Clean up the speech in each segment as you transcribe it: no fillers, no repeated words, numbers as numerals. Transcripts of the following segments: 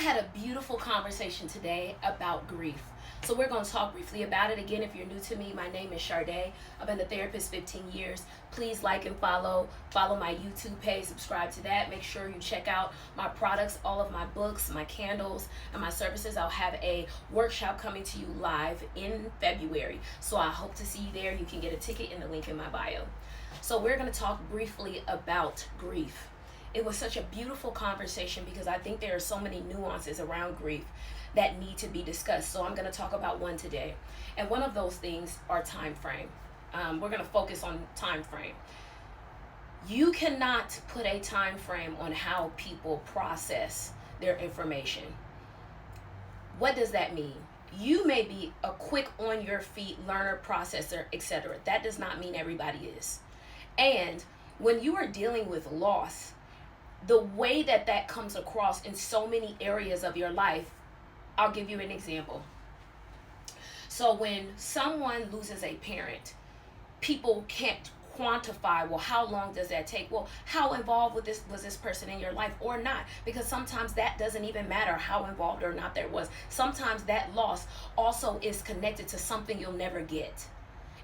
had a beautiful conversation today about grief. So we're going to talk briefly about it. Again, if you're new to me, my name is Sharday. I've been a therapist 15 years. Please like and follow. Follow my YouTube page. Subscribe to that. Make sure you check out my products, all of my books, my candles, and my services. I'll have a workshop coming to you live in February. So I hope to see you there. You can get a ticket in the link in my bio. So we're going to talk briefly about grief. It was such a beautiful conversation because I think there are so many nuances around grief that need to be discussed. So I'm going to talk about one today. And one of those things are time frame. We're going to focus on time frame. You cannot put a time frame on how people process their information. What does that mean? You may be a quick on your feet learner, processor, etc. That does not mean everybody is. And when you are dealing with loss, the way that that comes across in so many areas of your life, I'll give you an example. So when someone loses a parent, people can't quantify, well, how long does that take? Well, how involved was this person in your life or not? Because sometimes that doesn't even matter how involved or not there was. Sometimes that loss also is connected to something you'll never get.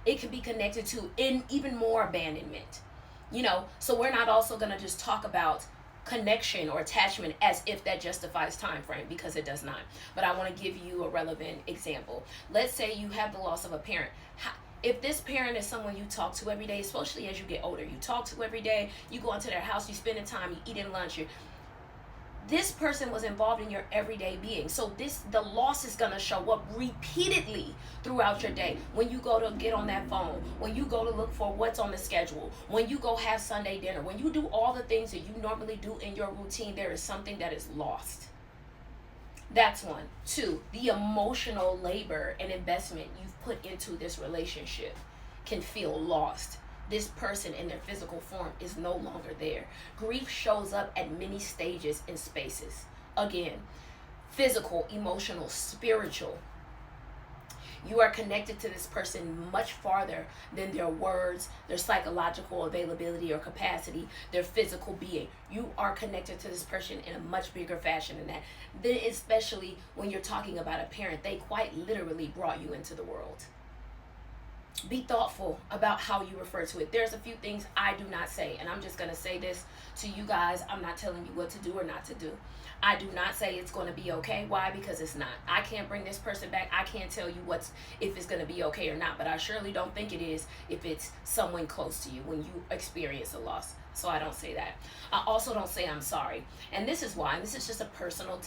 It can be connected to even more abandonment. So we're not also going to just talk about connection or attachment as if that justifies time frame, because it does not. But I want to give you a relevant example. Let's say you have the loss of a parent. If this parent is someone you talk to every day, especially as you get older, you talk to every day, you go into their house, you spend the time, you eat in lunch, this person was involved in your everyday being. So the loss is going to show up repeatedly throughout your day. When you go to get on that phone, when you go to look for what's on the schedule, when you go have Sunday dinner, when you do all the things that you normally do in your routine, there is something that is lost. That's one. Two, the emotional labor and investment you've put into this relationship can feel lost. This person in their physical form is no longer there. Grief shows up at many stages and spaces. Again, physical, emotional, spiritual. You are connected to this person much farther than their words, their psychological availability or capacity, their physical being. You are connected to this person in a much bigger fashion than that. Then especially when you're talking about a parent, they quite literally brought you into the world. Be thoughtful about how you refer to it. There's a few things I do not say, and I'm just going to say this to you guys. I'm not telling you what to do or not to do. I do not say it's going to be okay. Why? Because it's not. I can't bring this person back. I can't tell you if it's going to be okay or not, but I surely don't think it is if it's someone close to you when you experience a loss. So I don't say that. I also don't say I'm sorry. And this is why. This is just a personal